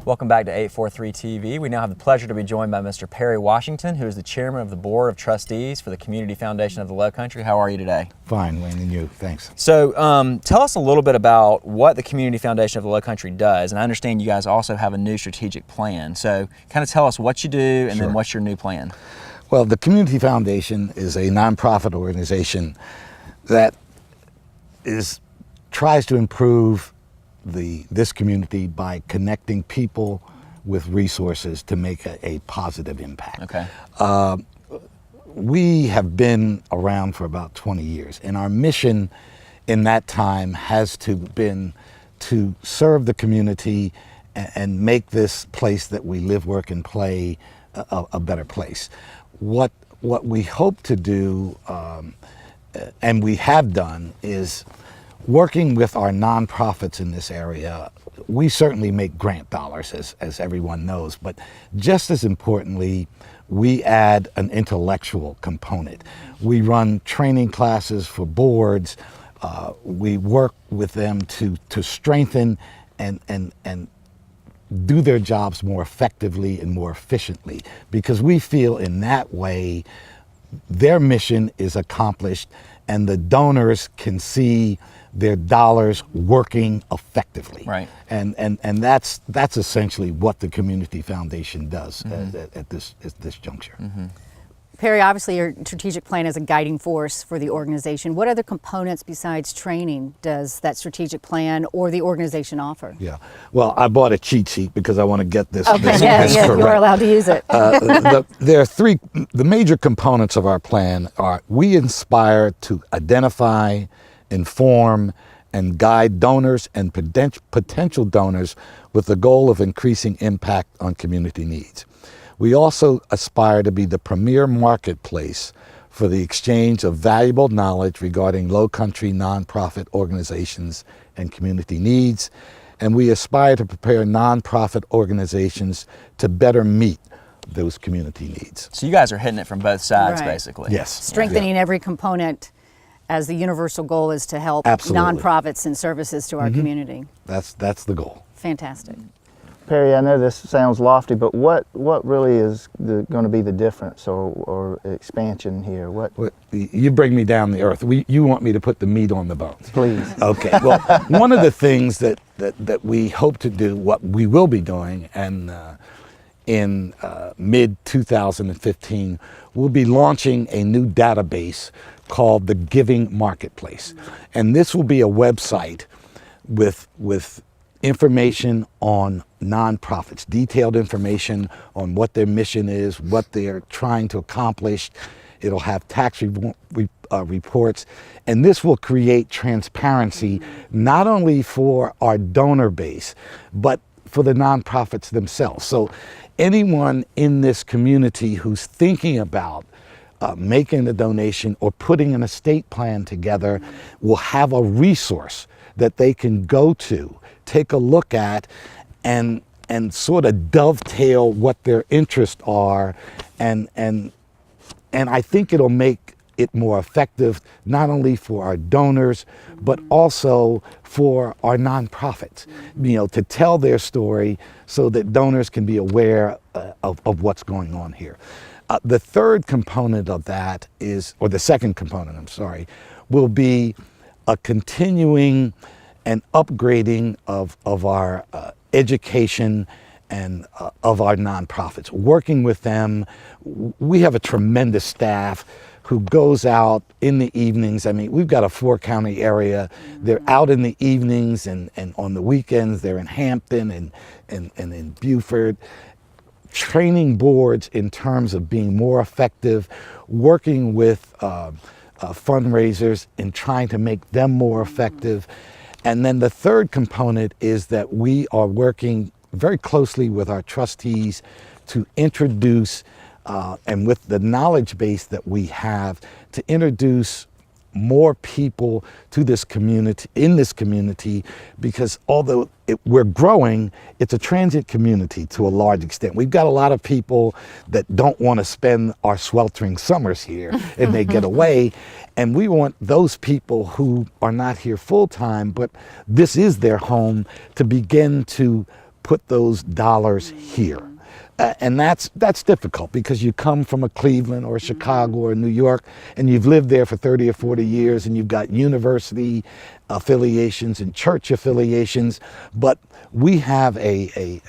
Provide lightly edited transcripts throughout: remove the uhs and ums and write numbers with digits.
Welcome back to 843 TV. We now have the pleasure to be joined by Mr. Perry Washington, who is the chairman of the Board of Trustees for the Community Foundation of the Lowcountry. How are you today? Fine, Wayne, and you? Thanks. So tell us a little bit about what the Community Foundation of the Lowcountry does. And I understand you guys also have a new strategic plan. So kind of tell us what you do and then what's your new plan. Well, the Community Foundation is a nonprofit organization that tries to improve this community by connecting people with resources to make a positive impact. Okay. We have been around for about 20 years, and our mission in that time has been to serve the community and make this place that we live, work, and play a better place. What we hope to do, and we have done, is working with our nonprofits in this area. We certainly make grant dollars, as everyone knows, but just as importantly, we add an intellectual component. We run training classes for boards. We work with them to strengthen and do their jobs more effectively and more efficiently, because we feel in that way their mission is accomplished and the donors can see their dollars working effectively. Right. And that's essentially what the Community Foundation does at this juncture. Perry, obviously your strategic plan is a guiding force for the organization. What other components besides training does that strategic plan or the organization offer? Yeah, well, I bought a cheat sheet because I want to get this, okay, this yeah, correct. You are allowed to use it. There are the major components of our plan are: we inspire to identify, inform, and guide donors and potential donors with the goal of increasing impact on community needs. We also aspire to be the premier marketplace for the exchange of valuable knowledge regarding Lowcountry nonprofit organizations and community needs, and we aspire to prepare nonprofit organizations to better meet those community needs. So you guys are hitting it from both sides, Right. basically. Yes. Strengthening every component, as the universal goal is to help Absolutely. nonprofits and services to our community. That's the goal. Fantastic. Perry, I know this sounds lofty, but what really is going to be the difference or expansion here? What? You bring me down the earth. You want me to put the meat on the bones. Please. Okay. Well, one of the things that we hope to do, what we will be doing, and in mid-2015, we'll be launching a new database called the Giving Marketplace. And this will be a website with information on nonprofits, detailed information on what their mission is, what they're trying to accomplish. It'll have tax reports, and this will create transparency not only for our donor base, but for the nonprofits themselves. So anyone in this community who's thinking about making a donation or putting an estate plan together will have a resource that they can go to, take a look at, and sort of dovetail what their interests are, and I think it'll make it more effective not only for our donors but also for our nonprofits, to tell their story so that donors can be aware of what's going on here. The third component of that or the second component, I'm sorry, will be a continuing and upgrading of our education and of our nonprofits. Working with them, we have a tremendous staff who goes out in the evenings. I mean, we've got a 4-county area. They're out in the evenings and on the weekends. They're in Hampton and in Beaufort, training boards in terms of being more effective, working with fundraisers and trying to make them more effective. And then the third component is that we are working very closely with our trustees to introduce, and with the knowledge base that we have, to introduce more people to this community, because although we're growing, it's a transit community to a large extent. We've got a lot of people that don't want to spend our sweltering summers here and they get away, and we want those people who are not here full time, but this is their home, to begin to put those dollars here. And that's difficult because you come from a Cleveland or a Chicago or New York, and you've lived there for 30 or 40 years, and you've got university affiliations and church affiliations, but we have a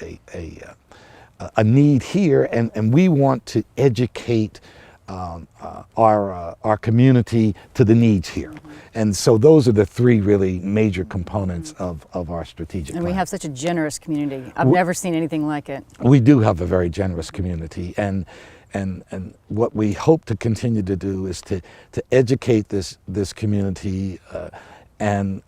need here, and we want to educate our community to the needs here. And so those are the three really major components of our strategic And plan. we have such a generous community. I've never seen anything like it. We do have a very generous community, and what we hope to continue to do is to educate this community and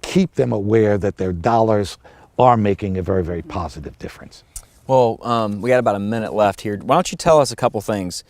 keep them aware that their dollars are making a very, very positive difference. Well, we got about a minute left here. Why don't you tell us a couple things?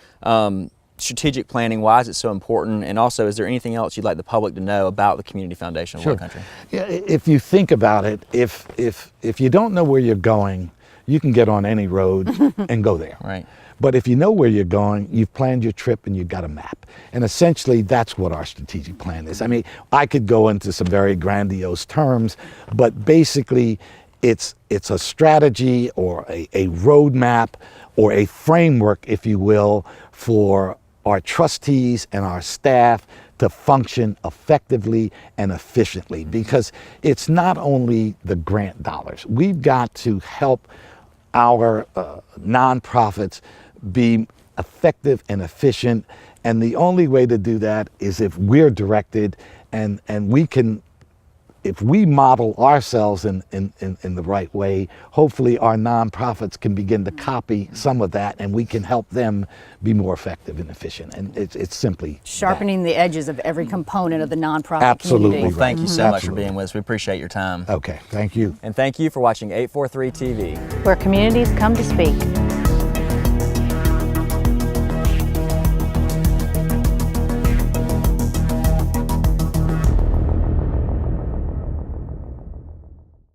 Strategic planning, why is it so important? And also, is there anything else you'd like the public to know about the Community Foundation of Low Country? Yeah, if you think about it, if you don't know where you're going, you can get on any road and go there. Right. But if you know where you're going, you've planned your trip and you've got a map. And essentially, that's what our strategic plan is. I mean, I could go into some very grandiose terms, but basically, it's a strategy or a roadmap or a framework, if you will, for our trustees and our staff to function effectively and efficiently, because it's not only the grant dollars. We've got to help our nonprofits be effective and efficient, and the only way to do that is if we're directed and we can. If we model ourselves in the right way, hopefully our nonprofits can begin to copy some of that, and we can help them be more effective and efficient. And it's simply Sharpening the edges of every component of the nonprofit Absolutely community. Well, thank you so much for Absolutely. being with us. We appreciate your time. that. Okay, thank you. And thank you for watching 843 TV. where communities come to speak.